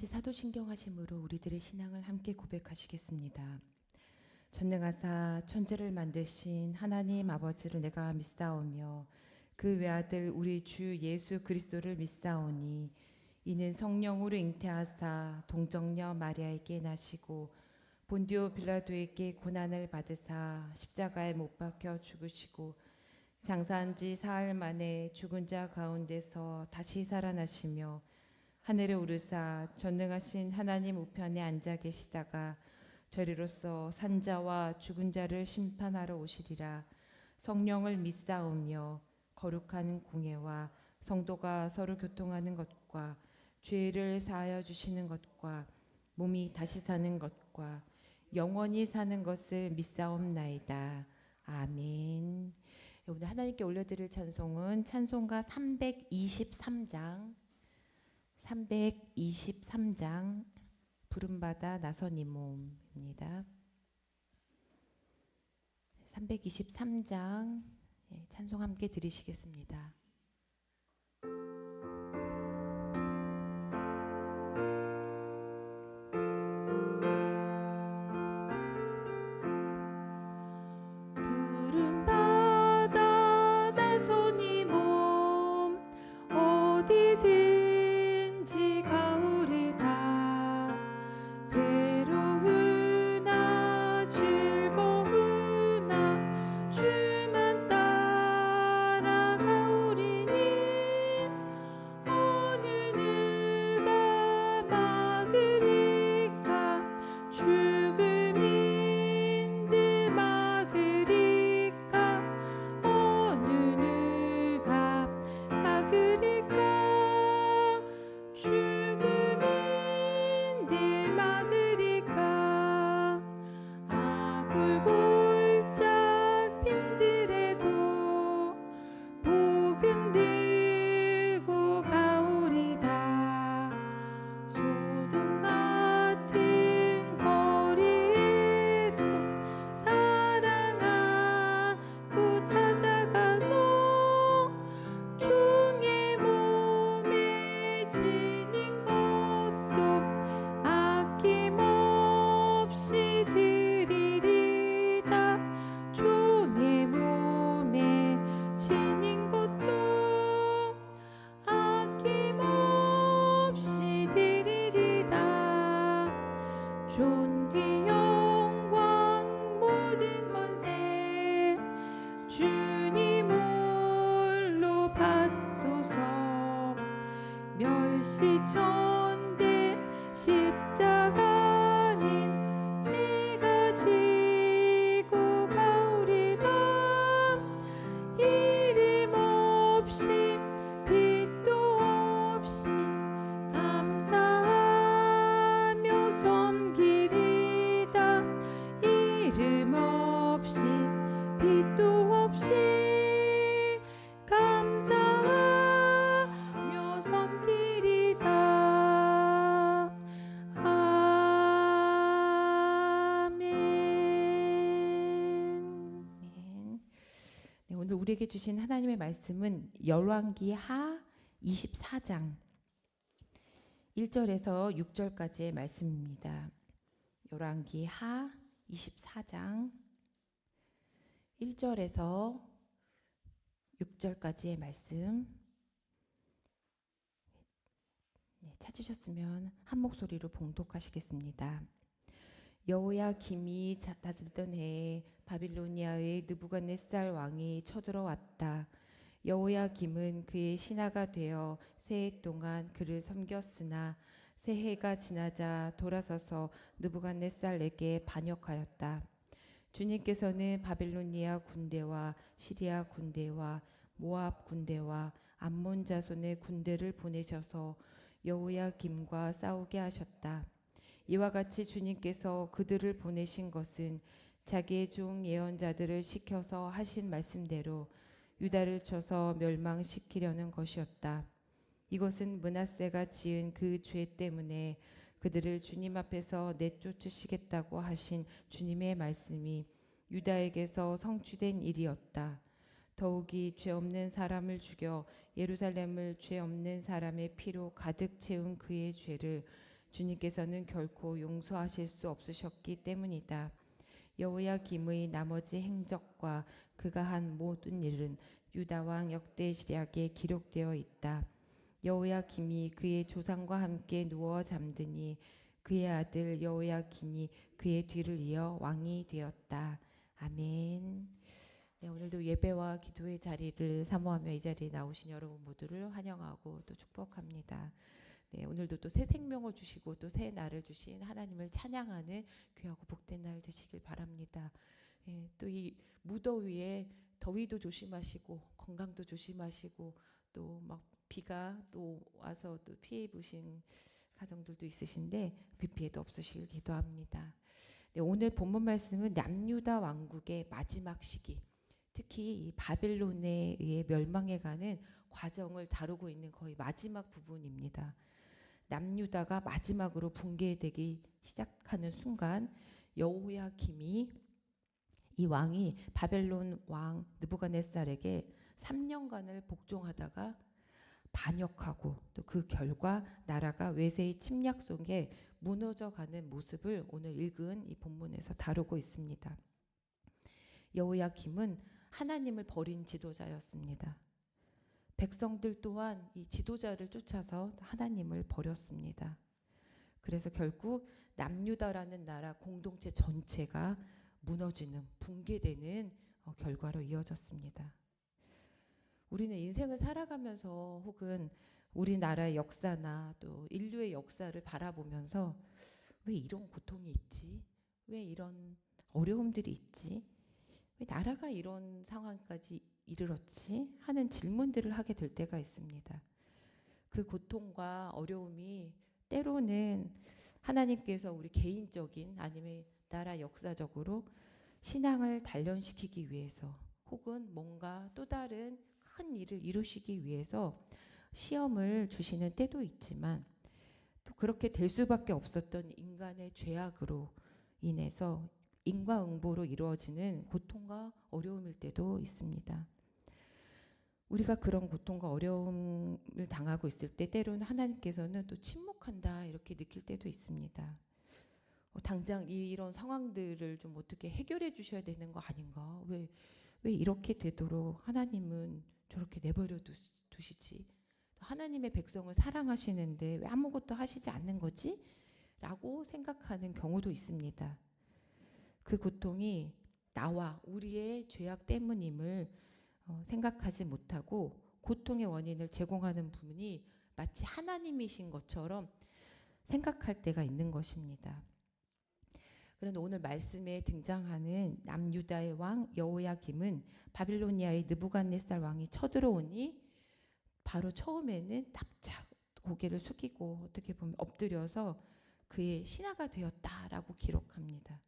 같이 사도신경하심으로 우리들의 신앙을 함께 고백하시겠습니다. 전능하사 천지를 만드신 하나님 아버지를 내가 믿사오며 그 외아들 우리 주 예수 그리스도를 믿사오니 이는 성령으로 잉태하사 동정녀 마리아에게 나시고 본디오 빌라도에게 고난을 받으사 십자가에 못 박혀 죽으시고 장사한 지 사흘 만에 죽은 자 가운데서 다시 살아나시며 하늘에 오르사 전능하신 하나님 우편에 앉아 계시다가 저리로서 산자와 죽은 자를 심판하러 오시리라. 성령을 믿사오며 거룩한 공예와 성도가 서로 교통하는 것과 죄를 사하여 주시는 것과 몸이 다시 사는 것과 영원히 사는 것을 믿사옵나이다. 아멘. 오늘 하나님께 올려드릴 찬송은 찬송가 323장 부름받아 나선 이 몸입니다. 323장 찬송 함께 드리시겠습니다. 부름받아 나선 이 몸 어디든지 가오리다. 괴로우나 즐거우나 주만 따라가오리니 어느 누가 막으리까. 죽음인들 막으리까. 어느 누가 막으리까. 죽음인들 막으리까. 아골골짝 빈들에도 복음 들고 가오리다. 소돔 같은 거리에도 사랑하고 찾아가서 종의 몸에 지닌 것도 아낌없이 드리리다. 종의 몸에 지닌 것도 아낌없이 드리리다. 존귀 영광 모든 권세 주님 홀로 받으소서. 멸시천대 십자가는 제가 지고 가오리다. 이름 없이 빛도 없이 감사하며 섬기리다. 이름 없이 빛도 없이 감사하며 섬기리다. 아멘. 아멘. 네, 오늘 우리에게 주신 하나님의 말씀은 열왕기하 24장 1절에서 6절까지의 말씀입니다. 열왕기하 24장 1절에서 6절까지의 말씀. 네, 찾으셨으면 한 목소리로 봉독하시겠습니다. 여호야김이 다스리던 해에 바빌로니아의 느부갓네살 왕이 쳐들어왔다. 여호야김은 그의 신하가 되어 세 해 동안 그를 섬겼으나 세 해가 지나자 돌아서서 느부갓네살에게 반역하였다. 주님께서는 바빌로니아 군대와 시리아 군대와 모압 군대와 암몬 자손의 군대를 보내셔서 여호야김과 싸우게 하셨다. 이와 같이 주님께서 그들을 보내신 것은 자기의 종 예언자들을 시켜서 하신 말씀대로 유다를 쳐서 멸망시키려는 것이었다. 이것은 므낫세가 지은 그 죄 때문에 그들을 주님 앞에서 내쫓으시겠다고 하신 주님의 말씀이 유다에게서 성취된 일이었다. 더욱이 죄 없는 사람을 죽여 예루살렘을 죄 없는 사람의 피로 가득 채운 그의 죄를 주님께서는 결코 용서하실 수 없으셨기 때문이다. 여호야김의 나머지 행적과 그가 한 모든 일은 유다 왕 역대시략에 기록되어 있다. 여호야김이 그의 조상과 함께 누워 잠드니 그의 아들 여호야긴이 그의 뒤를 이어 왕이 되었다. 아멘. 네, 오늘도 예배와 기도의 자리를 사모하며 이 자리에 나오신 여러분 모두를 환영하고 또 축복합니다. 네, 오늘도 또 새 생명을 주시고 또 새 날을 주신 하나님을 찬양하는 귀하고 복된 날 되시길 바랍니다. 예, 또 이 무더위에 더위도 조심하시고 건강도 조심하시고 또 막 비가 또 와서 또 피해 입으신 가정들도 있으신데 비 피해도 없으시길 기도합니다. 네, 오늘 본문 말씀은 남유다 왕국의 마지막 시기, 특히 이 바벨론에 의해 멸망해가는 과정을 다루고 있는 거의 마지막 부분입니다. 남유다가 마지막으로 붕괴되기 시작하는 순간 여호야김이 이 왕이 바벨론 왕 느부갓네살에게 3년간을 복종하다가 반역하고 또 그 결과 나라가 외세의 침략 속에 무너져가는 모습을 오늘 읽은 이 본문에서 다루고 있습니다. 여호야김은 하나님을 버린 지도자였습니다. 백성들 또한 이 지도자를 쫓아서 하나님을 버렸습니다. 그래서 결국 남유다라는 나라 공동체 전체가 무너지는 붕괴되는 결과로 이어졌습니다. 우리는 인생을 살아가면서 혹은 우리나라의 역사나 또 인류의 역사를 바라보면서 왜 이런 고통이 있지? 왜 이런 어려움들이 있지? 왜 나라가 이런 상황까지 이르렀지? 하는 질문들을 하게 될 때가 있습니다. 그 고통과 어려움이 때로는 하나님께서 우리 개인적인 아니면 나라 역사적으로 신앙을 단련시키기 위해서 혹은 뭔가 또 다른 큰 일을 이루시기 위해서 시험을 주시는 때도 있지만 또 그렇게 될 수밖에 없었던 인간의 죄악으로 인해서 인과응보로 이루어지는 고통과 어려움일 때도 있습니다. 우리가 그런 고통과 어려움을 당하고 있을 때 때로는 하나님께서는 또 침묵한다 이렇게 느낄 때도 있습니다. 당장 이런 상황들을 좀 어떻게 해결해 주셔야 되는 거 아닌가? 왜 이렇게 되도록 하나님은 저렇게 내버려 두시지? 하나님의 백성을 사랑하시는데 왜 아무것도 하시지 않는 거지? 라고 생각하는 경우도 있습니다. 그 고통이 나와 우리의 죄악 때문임을 생각하지 못하고 고통의 원인을 제공하는 분이 마치 하나님이신 것처럼 생각할 때가 있는 것입니다. 그런데 오늘 말씀에 등장하는 남유다의 왕 여호야김은 바빌로니아의 느부갓네살 왕이 쳐들어오니 바로 처음에는 납작 고개를 숙이고 어떻게 보면 엎드려서 그의 신하가 되었다라고 기록합니다.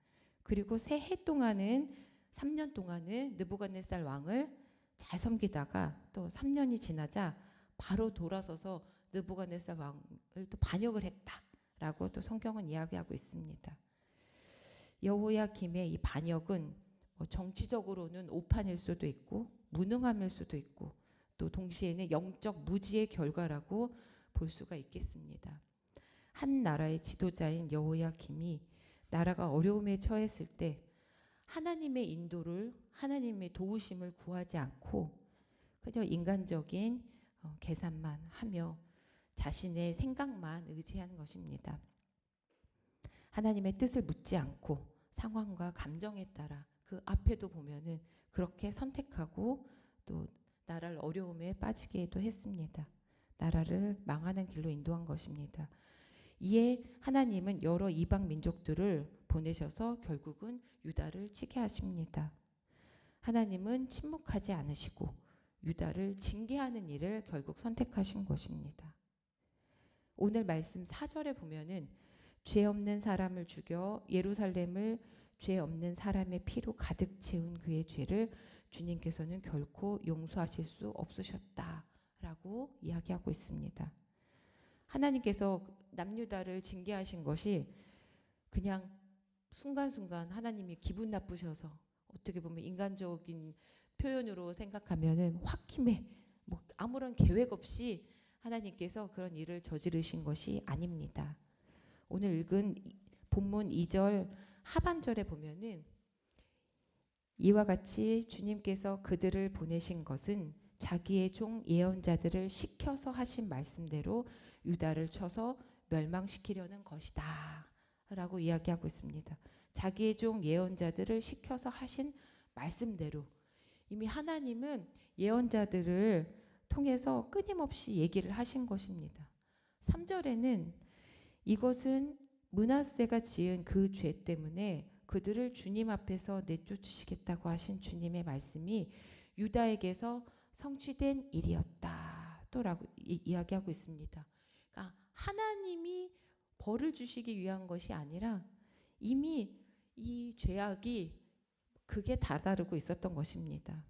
그리고 새 해 동안은 3년 동안은 느부갓네살 왕을 잘 섬기다가 또 3년이 지나자 바로 돌아서서 느부갓네살 왕을 또 반역을 했다라고 또 성경은 이야기하고 있습니다. 여호야김의 이 반역은 정치적으로는 오판일 수도 있고 무능함일 수도 있고 또 동시에는 영적 무지의 결과라고 볼 수가 있겠습니다. 한 나라의 지도자인 여호야김이 나라가 어려움에 처했을 때 하나님의 인도를 하나님의 도우심을 구하지 않고 그저 인간적인 계산만 하며 자신의 생각만 의지하는 것입니다. 하나님의 뜻을 묻지 않고 상황과 감정에 따라 그 앞에도 보면은 그렇게 선택하고 또 나라를 어려움에 빠지게도 했습니다. 나라를 망하는 길로 인도한 것입니다. 이에 하나님은 여러 이방 민족들을 보내셔서 결국은 유다를 치게 하십니다. 하나님은 침묵하지 않으시고 유다를 징계하는 일을 결국 선택하신 것입니다. 오늘 말씀 4절에 보면은 죄 없는 사람을 죽여 예루살렘을 죄 없는 사람의 피로 가득 채운 그의 죄를 주님께서는 결코 용서하실 수 없으셨다라고 이야기하고 있습니다. 하나님께서 남유다를 징계하신 것이 그냥 순간순간 하나님이 기분 나쁘셔서 어떻게 보면 인간적인 표현으로 생각하면은 홧김에 아무런 계획 없이 하나님께서 그런 일을 저지르신 것이 아닙니다. 오늘 읽은 본문 2절 하반절에 보면은 이와 같이 주님께서 그들을 보내신 것은 자기의 종 예언자들을 시켜서 하신 말씀대로 유다를 쳐서 멸망시키려는 것이다 라고 이야기하고 있습니다. 자기의 종 예언자들을 시켜서 하신 말씀대로 이미 하나님은 예언자들을 통해서 끊임없이 얘기를 하신 것입니다. 3절에는 이것은 므낫세가 지은 그 죄 때문에 그들을 주님 앞에서 내쫓으시겠다고 하신 주님의 말씀이 유다에게서 성취된 일이었다. 또라고 이야기하고 있습니다. 그러니까 하나님이 벌을 주시기 위한 것이 아니라 이미 이 죄악이 극에 다다르고 있었던 것입니다.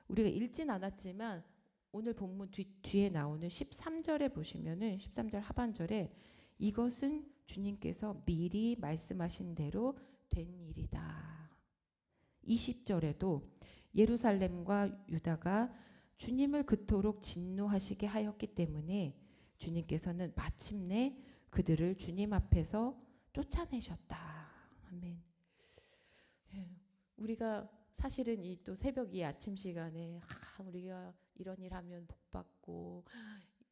우리가 읽진 않았지만 오늘 본문 뒤에 나오는 13절에 보시면은 13절 하반절에 이것은 주님께서 미리 말씀하신 대로 된 일이다. 20절에도 예루살렘과 유다가 주님을 그토록 진노하시게 하였기 때문에 주님께서는 마침내 그들을 주님 앞에서 쫓아내셨다. 아멘. 우리가 사실은 이 또 새벽 이 아침 시간에 우리가 이런 일 하면 복 받고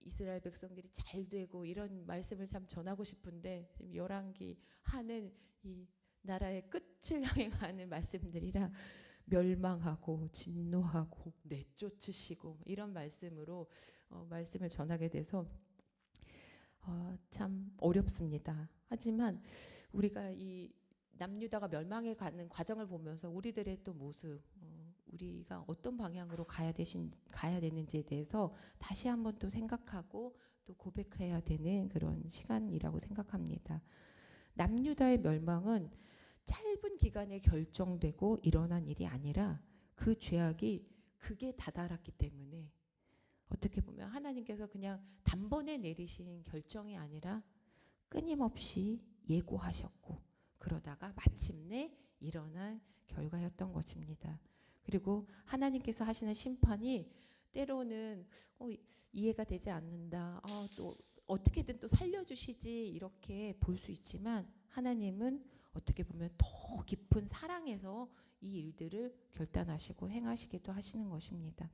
이스라엘 백성들이 잘 되고 이런 말씀을 참 전하고 싶은데 지금 열왕기 하는 이 나라의 끝을 향해 가는 말씀들이라 멸망하고 진노하고 내쫓으시고 이런 말씀으로 말씀을 전하게 돼서 참 어렵습니다. 하지만 우리가 이 남유다가 멸망해 가는 과정을 보면서 우리들의 또 모습, 우리가 어떤 방향으로 가야 되는지에 대해서 다시 한번 또 생각하고 또 고백해야 되는 그런 시간이라고 생각합니다. 남유다의 멸망은 짧은 기간에 결정되고 일어난 일이 아니라 그 죄악이 극에 다다랐기 때문에 어떻게 보면 하나님께서 그냥 단번에 내리신 결정이 아니라 끊임없이 예고하셨고 그러다가 마침내 일어난 결과였던 것입니다. 그리고 하나님께서 하시는 심판이 때로는 이해가 되지 않는다. 또 어떻게든 또 살려주시지 이렇게 볼 수 있지만 하나님은 어떻게 보면 더 깊은 사랑에서 이 일들을 결단하시고 행하시기도 하시는 것입니다.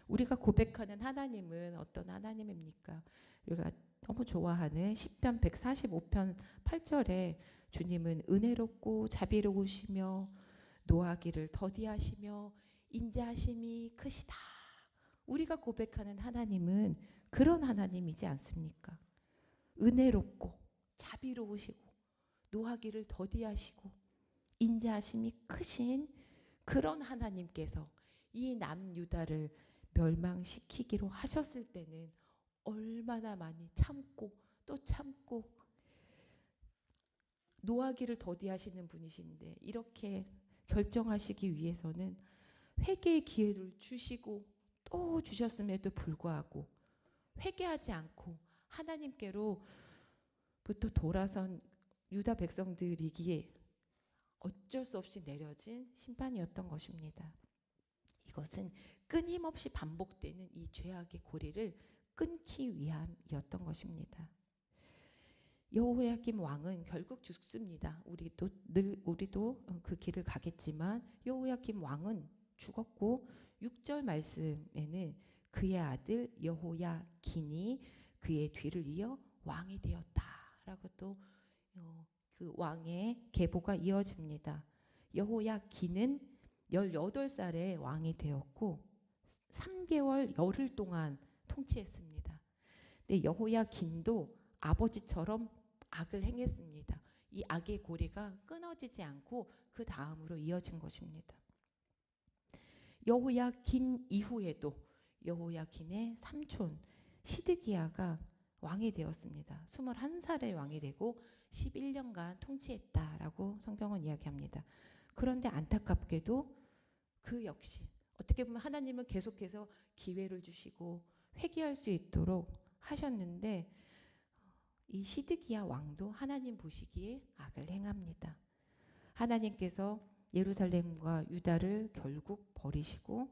우리가 고백하는 하나님은 어떤 하나님입니까? 우리가 너무 좋아하는 시편 145편 8절에 주님은 은혜롭고 자비로우시며 노하기를 더디하시며 인자하심이 크시다. 우리가 고백하는 하나님은 그런 하나님이지 않습니까? 은혜롭고 자비로우시고 노하기를 더디하시고 인자하심이 크신 그런 하나님께서 이 남유다를 멸망시키기로 하셨을 때는 얼마나 많이 참고 또 참고 노하기를 더디하시는 분이신데 이렇게 결정하시기 위해서는 회개의 기회를 주시고 또 주셨음에도 불구하고 회개하지 않고 하나님께로부터 돌아선 유다 백성들이기에 어쩔 수 없이 내려진 심판이었던 것입니다. 이것은 끊임없이 반복되는 이 죄악의 고리를 끊기 위함이었던 것입니다. 여호야김 왕은 결국 죽습니다. 우리도 그 길을 가겠지만 여호야김 왕은 죽었고 6절 말씀에는 그의 아들 여호야긴이 그의 뒤를 이어 왕이 되었다라고 또 그 왕의 계보가 이어집니다. 여호야긴은 18살에 왕이 되었고 3개월 열흘 동안 통치했습니다. 근데 여호야긴도 아버지처럼 악을 행했습니다. 이 악의 고리가 끊어지지 않고 그 다음으로 이어진 것입니다. 여호야긴 이후에도 여호야긴의 삼촌 시드기야가 왕이 되었습니다. 21살에 왕이 되고 11년간 통치했다라고 성경은 이야기합니다. 그런데 안타깝게도 그 역시 어떻게 보면 하나님은 계속해서 기회를 주시고 회개할 수 있도록 하셨는데 이 시드기야 왕도 하나님 보시기에 악을 행합니다. 하나님께서 예루살렘과 유다를 결국 버리시고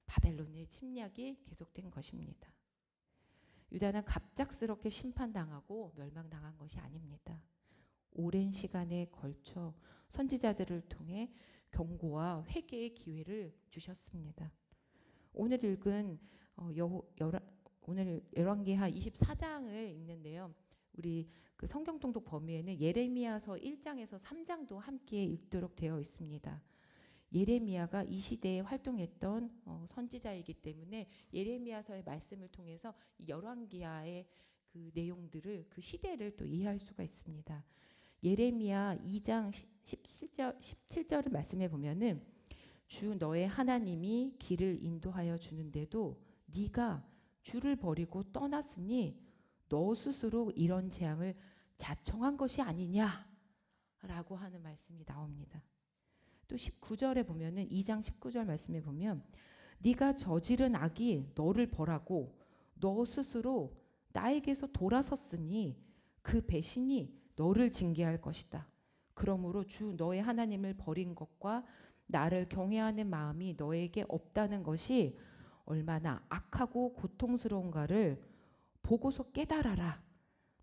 바벨론의 침략이 계속된 것입니다. 유다는 갑작스럽게 심판당하고 멸망당한 것이 아닙니다. 오랜 시간에 걸쳐 선지자들을 통해 경고와 회개의 기회를 주셨습니다. 오늘 읽은 오늘 열왕기하 24장을 읽는데요. 우리 그 성경 통독 범위에는 예레미야서 1장에서 3장도 함께 읽도록 되어 있습니다. 예레미야가 이 시대에 활동했던 선지자이기 때문에 예레미야서의 말씀을 통해서 이 열왕기하의 그 내용들을 그 시대를 또 이해할 수가 있습니다. 예레미야 2장 17절을 말씀해 보면은 주 너의 하나님이 길을 인도하여 주는데도 네가 주를 버리고 떠났으니 너 스스로 이런 재앙을 자청한 것이 아니냐라고 하는 말씀이 나옵니다. 또 19절에 보면은 2장 19절 말씀에 보면 네가 저지른 악이 너를 벌하고 너 스스로 나에게서 돌아섰으니 그 배신이 너를 징계할 것이다. 그러므로 주 너의 하나님을 버린 것과 나를 경외하는 마음이 너에게 없다는 것이 얼마나 악하고 고통스러운가를 보고서 깨달아라.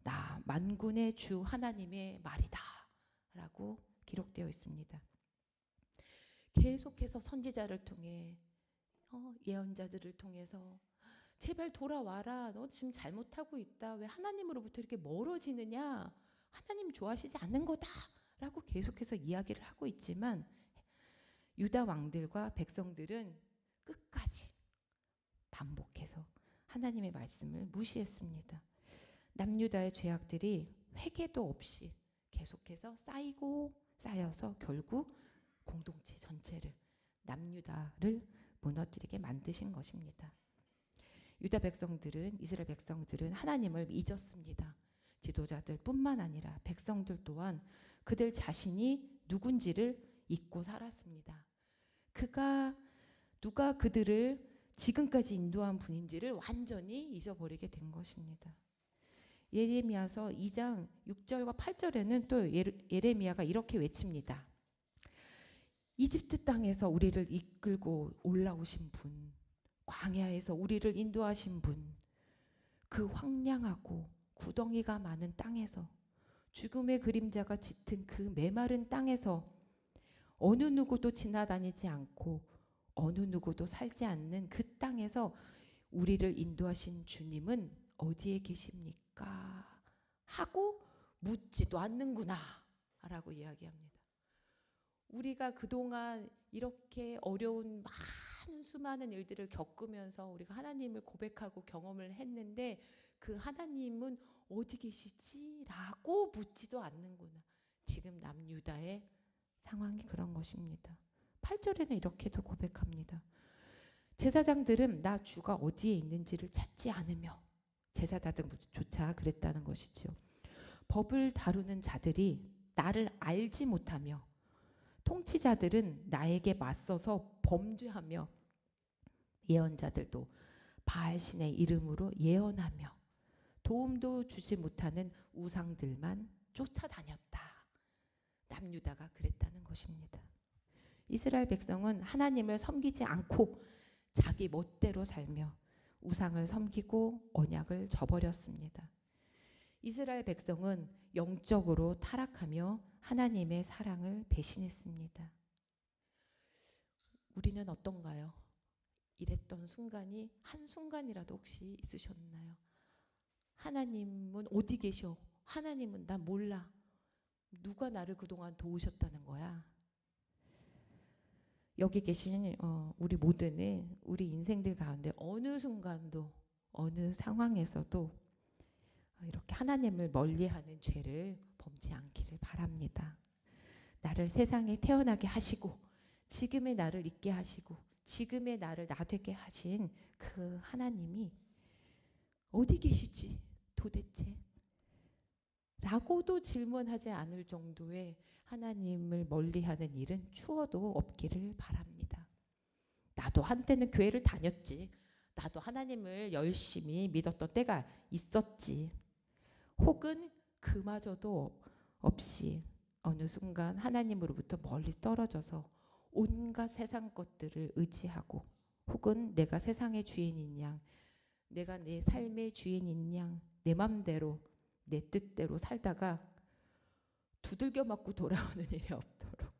나 만군의 주 하나님의 말이다. 라고 기록되어 있습니다. 계속해서 선지자를 통해 예언자들을 통해서 제발 돌아와라. 너 지금 잘못하고 있다. 왜 하나님으로부터 이렇게 멀어지느냐. 하나님 좋아하시지 않는 거다. 라고 계속해서 이야기를 하고 있지만 유다 왕들과 백성들은 끝까지 반복해서 하나님의 말씀을 무시했습니다. 남유다의 죄악들이 회개도 없이 계속해서 쌓이고 쌓여서 결국 공동체 전체를 남유다를 무너뜨리게 만드신 것입니다. 유다 백성들은 이스라엘 백성들은 하나님을 잊었습니다. 지도자들뿐만 아니라 백성들 또한 그들 자신이 누군지를 잊고 살았습니다. 누가 그들을 지금까지 인도한 분인지를 완전히 잊어버리게 된 것입니다. 예레미야서 2장 6절과 8절에는 또 예레미야가 이렇게 외칩니다. 이집트 땅에서 우리를 이끌고 올라오신 분, 광야에서 우리를 인도하신 분, 그 황량하고 구덩이가 많은 땅에서 죽음의 그림자가 짙은 그 메마른 땅에서 어느 누구도 지나다니지 않고 어느 누구도 살지 않는 그 땅에서 우리를 인도하신 주님은 어디에 계십니까? 하고 묻지도 않는구나 라고 이야기합니다. 우리가 그동안 이렇게 어려운 많은 수많은 일들을 겪으면서 우리가 하나님을 고백하고 경험을 했는데 그 하나님은 어디 계시지? 라고 묻지도 않는구나. 지금 남유다의 상황이 그런 것입니다. 8절에는 이렇게도 고백합니다. 제사장들은 나 주가 어디에 있는지를 찾지 않으며 제사장들조차 그랬다는 것이죠. 법을 다루는 자들이 나를 알지 못하며 통치자들은 나에게 맞서서 범죄하며 예언자들도 바알신의 이름으로 예언하며 도움도 주지 못하는 우상들만 쫓아다녔다. 남유다가 그랬다는 것입니다. 이스라엘 백성은 하나님을 섬기지 않고 자기 멋대로 살며 우상을 섬기고 언약을 저버렸습니다. 이스라엘 백성은 영적으로 타락하며 하나님의 사랑을 배신했습니다. 우리는 어떤가요? 이랬던 순간이 한순간이라도 혹시 있으셨나요? 하나님은 어디 계셔? 하나님은 나 몰라. 누가 나를 그동안 도우셨다는 거야? 여기 계신 우리 모두는 우리 인생들 가운데 어느 순간도 어느 상황에서도 이렇게 하나님을 멀리하는 죄를 범치 않기를 바랍니다. 나를 세상에 태어나게 하시고 지금의 나를 있게 하시고 지금의 나를 나되게 하신 그 하나님이 어디 계시지 도대체? 라고도 질문하지 않을 정도의 하나님을 멀리하는 일은 추워도 없기를 바랍니다. 나도 한때는 교회를 다녔지. 나도 하나님을 열심히 믿었던 때가 있었지. 혹은 그마저도 없이 어느 순간 하나님으로부터 멀리 떨어져서 온갖 세상 것들을 의지하고 혹은 내가 세상의 주인인 양, 내가 내 삶의 주인인 양, 내 맘대로 내 뜻대로 살다가 두들겨 맞고 돌아오는 일이 없도록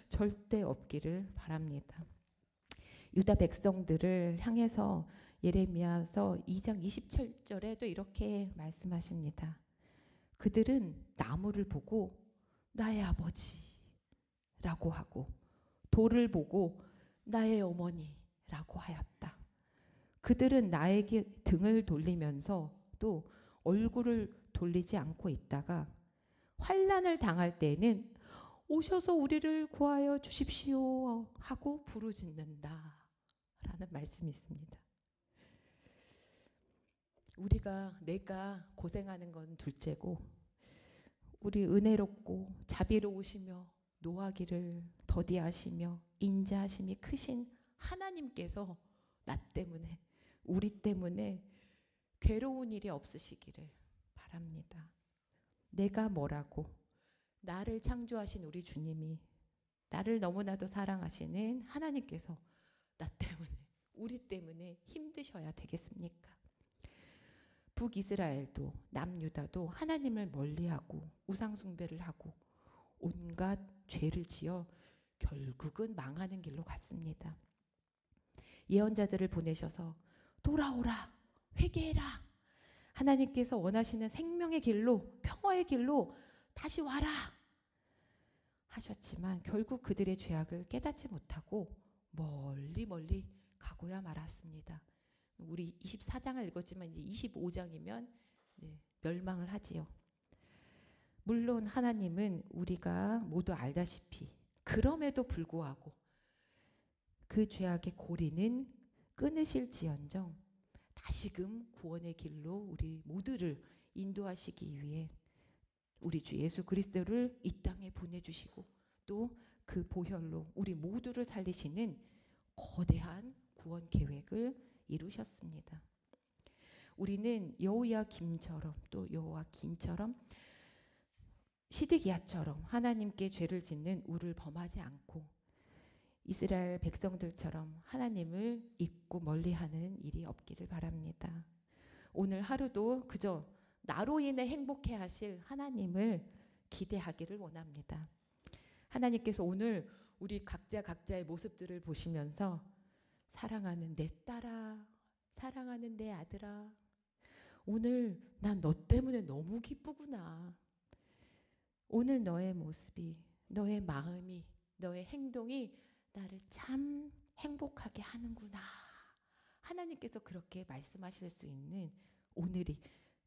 절대 없기를 바랍니다. 유다 백성들을 향해서 예레미야서 2장 27절에도 이렇게 말씀하십니다. 그들은 나무를 보고 나의 아버지라고 하고 돌을 보고 나의 어머니라고 하였다. 그들은 나에게 등을 돌리면서 또 얼굴을 돌리지 않고 있다가 환난을 당할 때에는 오셔서 우리를 구하여 주십시오 하고 부르짖는다 라는 말씀이 있습니다. 내가 고생하는 건 둘째고 우리 은혜롭고 자비로우시며 노하기를 더디하시며 인자하심이 크신 하나님께서 나 때문에 우리 때문에 괴로운 일이 없으시기를 바랍니다. 내가 뭐라고 나를 창조하신 우리 주님이 나를 너무나도 사랑하시는 하나님께서 나 때문에 우리 때문에 힘드셔야 되겠습니까? 북이스라엘도 남유다도 하나님을 멀리하고 우상숭배를 하고 온갖 죄를 지어 결국은 망하는 길로 갔습니다. 예언자들을 보내셔서 돌아오라, 회개해라. 하나님께서 원하시는 생명의 길로, 평화의 길로 다시 와라 하셨지만 결국 그들의 죄악을 깨닫지 못하고 멀리 가고야 말았습니다. 우리 24장을 읽었지만 이제 25장이면 멸망을 하지요. 물론 하나님은 우리가 모두 알다시피 그럼에도 불구하고 그 죄악의 고리는 끊으실지언정 다시금 구원의 길로 우리 모두를 인도하시기 위해 우리 주 예수 그리스도를 이 땅에 보내주시고 또 그 보혈로 우리 모두를 살리시는 거대한 구원 계획을 이루셨습니다. 우리는 여호야김처럼 또 여호와긴처럼 시드기야처럼 하나님께 죄를 짓는 우를 범하지 않고 이스라엘 백성들처럼 하나님을 잊고 멀리하는 일이 없기를 바랍니다. 오늘 하루도 그저 나로 인해 행복해 하실 하나님을 기대하기를 원합니다. 하나님께서 오늘 우리 각자의 모습들을 보시면서 사랑하는 내 딸아, 사랑하는 내 아들아, 오늘 난 너 때문에 너무 기쁘구나. 오늘 너의 모습이, 너의 마음이, 너의 행동이 나를 참 행복하게 하는구나. 하나님께서 그렇게 말씀하실 수 있는 오늘이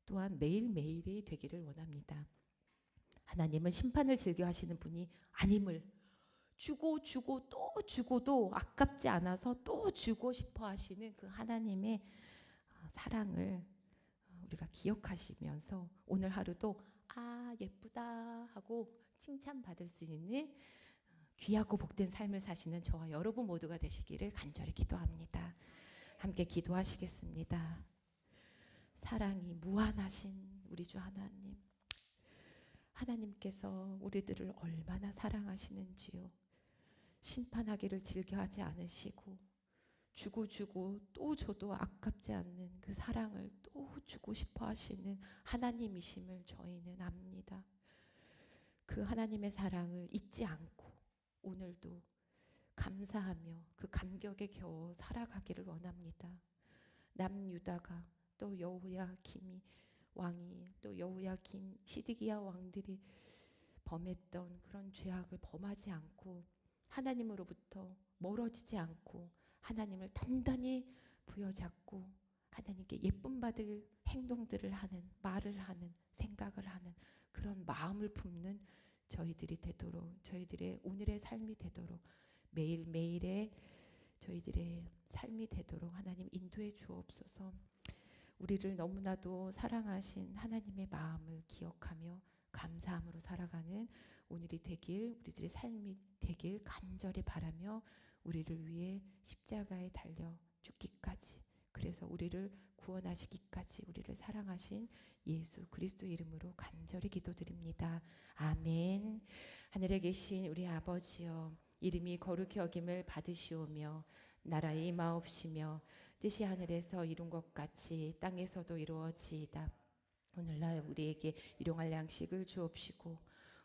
또한 매일매일이 되기를 원합니다. 하나님은 심판을 즐겨 하시는 분이 아님을 주고 또 주고도 아깝지 않아서 또 주고 싶어 하시는 그 하나님의 사랑을 우리가 기억하시면서 오늘 하루도 예쁘다 하고 칭찬받을 수 있는 귀하고 복된 삶을 사시는 저와 여러분 모두가 되시기를 간절히 기도합니다. 함께 기도하시겠습니다. 사랑이 무한하신 우리 주 하나님, 하나님께서 우리들을 얼마나 사랑하시는지요. 심판하기를 즐겨하지 않으시고 주고 또 줘도 아깝지 않는 그 사랑을 또 주고 싶어 하시는 하나님이심을 저희는 압니다. 그 하나님의 사랑을 잊지 않고 오늘도 감사하며 그 감격에 겨워 살아가기를 원합니다. 남유다가 또 여호야김 왕이 또 여호야긴 시드기야 왕들이 범했던 그런 죄악을 범하지 않고 하나님으로부터 멀어지지 않고 하나님을 단단히 부여잡고 하나님께 예쁨 받을 행동들을 하는, 말을 하는, 생각을 하는 그런 마음을 품는 저희들이 되도록, 저희들의 오늘의 삶이 되도록, 매일매일의 저희들의 삶이 되도록 하나님 인도해 주옵소서. 우리를 너무나도 사랑하신 하나님의 마음을 기억하며 감사함으로 살아가는 오늘이 되길, 우리들의 삶이 되길 간절히 바라며 우리를 위해 십자가에 달려 죽기까지, 그래서 우리를 구원하시기까지 우리를 사랑하신 예수 그리스도 이름으로 간절히 기도드립니다. 아멘. 하늘에 계신 우리 아버지여, 이름이 거룩히 여김을 받으시오며 나라의 임하옵시며 뜻이 하늘에서 이룬 것 같이 땅에서도 이루어지이다. 오늘날 우리에게 일용할 양식을 주옵시고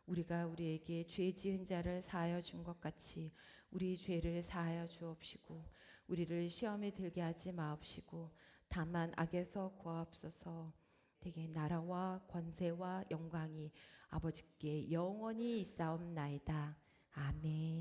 우리가 우리에게 죄 지은 자를 사하여 준 것 같이 우리 죄를 사하여 주옵시고 우리를 시험에 들게 하지 마옵시고 다만 악에서 구하옵소서. 되게 나라와 권세와 영광이 아버지께 영원히 있사옵나이다. 아멘.